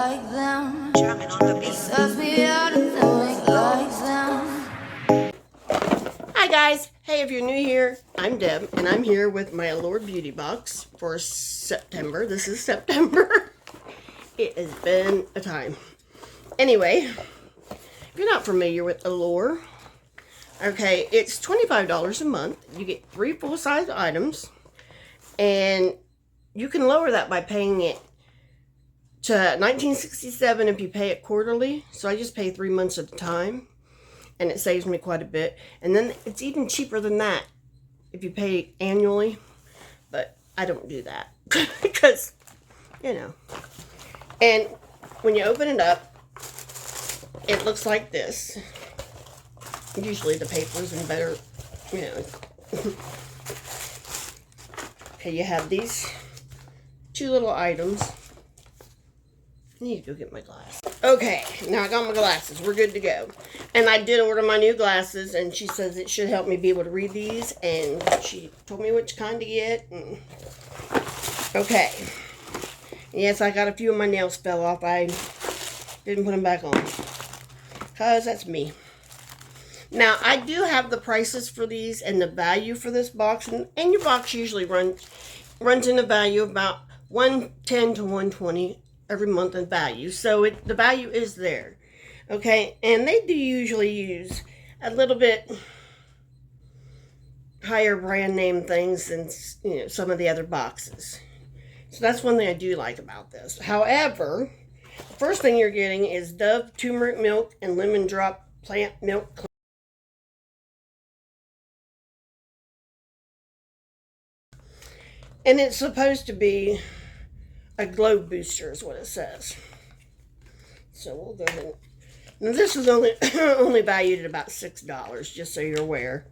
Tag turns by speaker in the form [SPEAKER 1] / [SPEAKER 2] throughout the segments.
[SPEAKER 1] like them. Jamming on the beat. It serves me out and then like them.
[SPEAKER 2] Hi guys. Hey, if you're new here, I'm Deb, and I'm here with my Allure beauty box for September. This is September. It has been a time. Anyway, if you're not familiar with Allure, okay, it's $25 a month. You get 3 full-size items, and you can lower that by paying it to $19.67 if you pay it quarterly. So I just pay 3 months at a time, and it saves me quite a bit. And then it's even cheaper than that if you pay annually, but I don't do that because, you know. And when you open it up, it looks like this. Usually the paper's in better, you know. Okay, you have these 2 little items. I need to go get my glasses. Okay, now I got my glasses. We're good to go. And I did order my new glasses, and she says it should help me be able to read these, and she told me which kind to get. And okay. Yes, I got a few of my nails fell off. I didn't put them back on, because that's me. Now, I do have the prices for these and the value for this box, and your box usually runs in a value of about $110 to $120 every month in value. So the value is there. Okay, and they do usually use a little bit higher brand name things than, you know, some of the other boxes. So that's one thing I do like about this. However, the first thing you're getting is Dove turmeric milk and lemon drop plant milk. And it's supposed to be a glow booster is what it says. So we'll go ahead. Now this is only only valued at about $6, just so you're aware.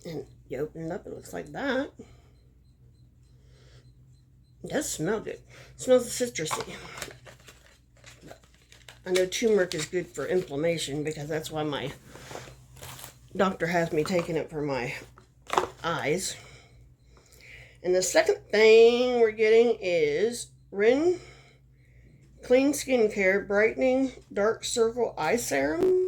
[SPEAKER 2] And you open it up, it looks like that. It does smell good. It smells citrusy. I know turmeric is good for inflammation because that's why my doctor has me taking it for my eyes. And the second thing we're getting is Ren Clean Skincare Brightening Dark Circle Eye Serum.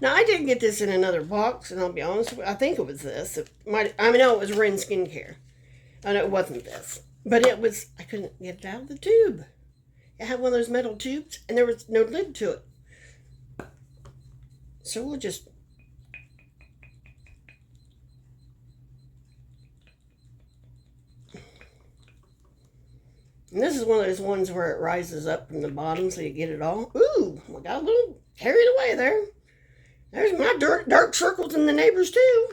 [SPEAKER 2] Now, I did get this in another box, and I'll be honest with you, I think it was this. I know it was Ren Skincare. I know it wasn't this. But it was, I couldn't get it out of the tube. It had one of those metal tubes, and there was no lid to it. So we'll just... And this is one of those ones where it rises up from the bottom so you get it all. Ooh, I got a little carried away there. There's my dark circles in the neighbors too.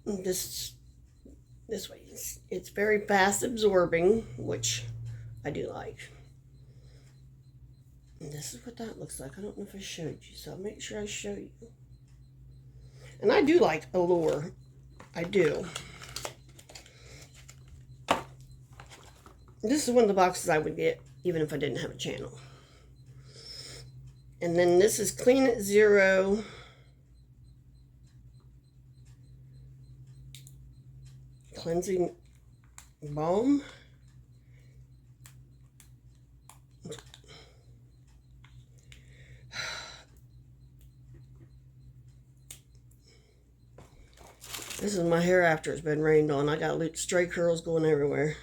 [SPEAKER 2] This way, it's very fast absorbing, which I do like. And this is what that looks like. I don't know if I showed you, so I'll make sure I show you. And I do like Allure. I do. This is one of the boxes I would get even if I didn't have a channel. And then this is Clean at Zero Cleansing Balm. This is my hair after it's been rained on. I got stray curls going everywhere.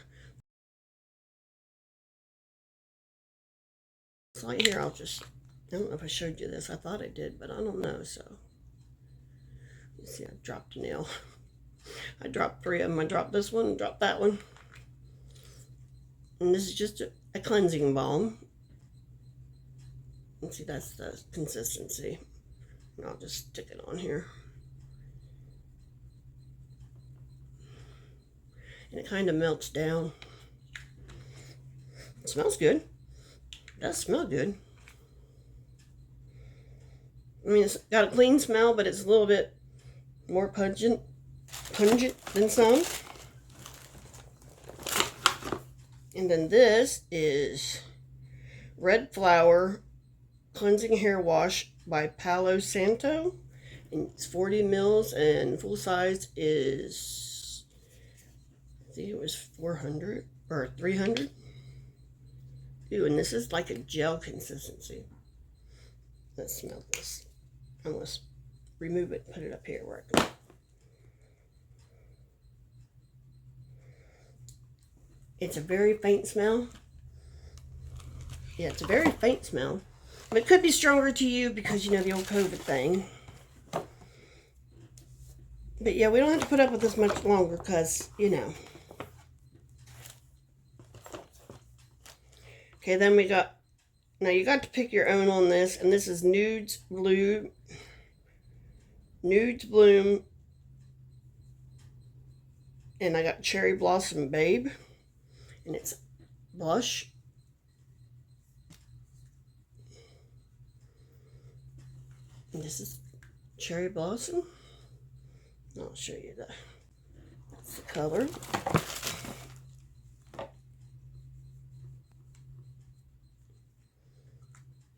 [SPEAKER 2] So right here, I don't know if I showed you this. I thought I did, but I don't know, so. You see, I dropped a nail. I dropped 3 of them. I dropped this one, dropped that one. And this is just a cleansing balm. And see, that's the consistency. And I'll just stick it on here. And it kind of melts down. It smells good. It does smell good. I mean, it's got a clean smell, but it's a little bit more pungent than some. And then this is Red Flower Cleansing Hair Wash by Palo Santo. And it's 40 mils and full size is, I think it was 400 or 300. Ooh, and this is like a gel consistency. Let's smell this. I'm going to remove it and put it up here where I can. It's a very faint smell. Yeah, it's a very faint smell. But it could be stronger to you because, you know, the old COVID thing. But yeah, we don't have to put up with this much longer because, you know. Okay, then we got, now you got to pick your own on this. And this is Nudes Bloom. And I got Cherry Blossom Babe. And it's blush. And this is Cherry Blossom. I'll show you that's the color.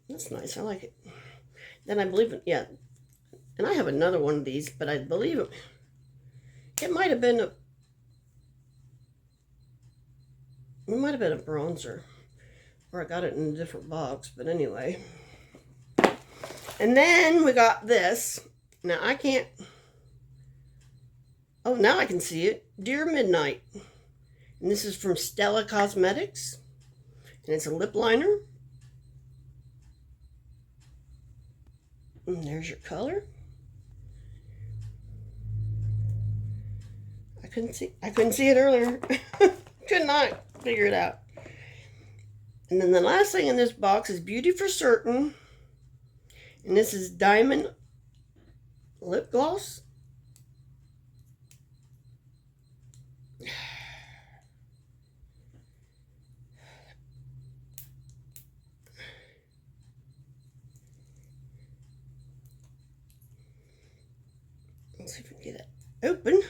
[SPEAKER 2] That's nice. I like it. Then I believe it, yeah. And I have another one of these, but I believe it might have been a bronzer, or I got it in a different box, but anyway. And then we got this. Now I can't, oh, now I can see it. Dear Midnight. And this is from Stella Cosmetics. And it's a lip liner. And there's your color. I couldn't see it earlier. Could not figure it out. And then the last thing in this box is Beauty for Certain. And this is Diamond Lip Gloss. Let's see if we can get it open.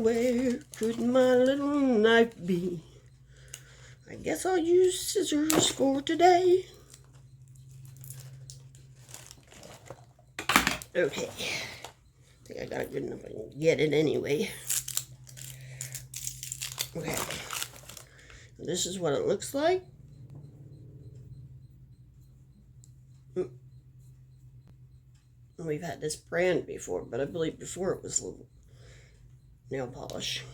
[SPEAKER 2] Where could my little knife be? I guess I'll use scissors for today. Okay. I think I got it good enough I can get it anyway. Okay. This is what it looks like. We've had this brand before, but I believe before it was nail polish.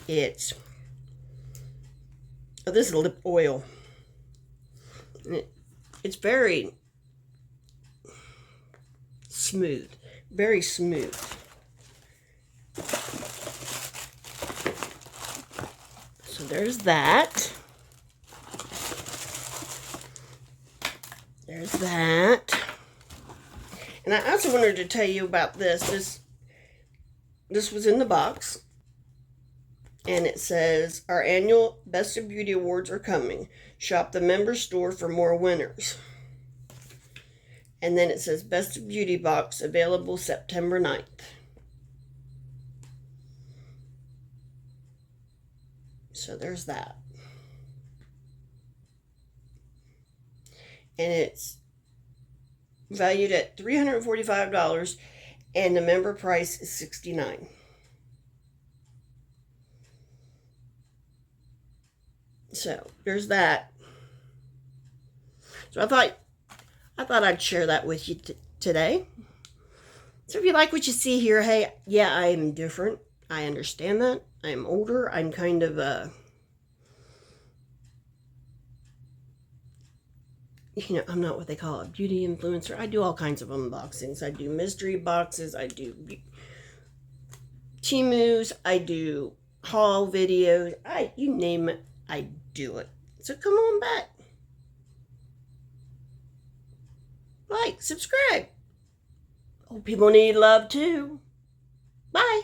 [SPEAKER 2] It's, oh, this is lip oil. It's very smooth, very smooth. So there's that. There's that. And I also wanted to tell you about this. This was in the box. And it says, our annual Best of Beauty Awards are coming. Shop the member store for more winners. And then it says, Best of Beauty box available September 9th. So there's that. And it's valued at $345, and the member price is $69. So there's that. So I thought I'd share that with you today. So if you like what you see here, hey, yeah, I am different. I understand that. I'm older. I'm kind of you know, I'm not what they call a beauty influencer. I do all kinds of unboxings. I do mystery boxes. I do Timus. I do haul videos. You name it, I do it. So come on back. Like, subscribe. Oh, people need love too. Bye.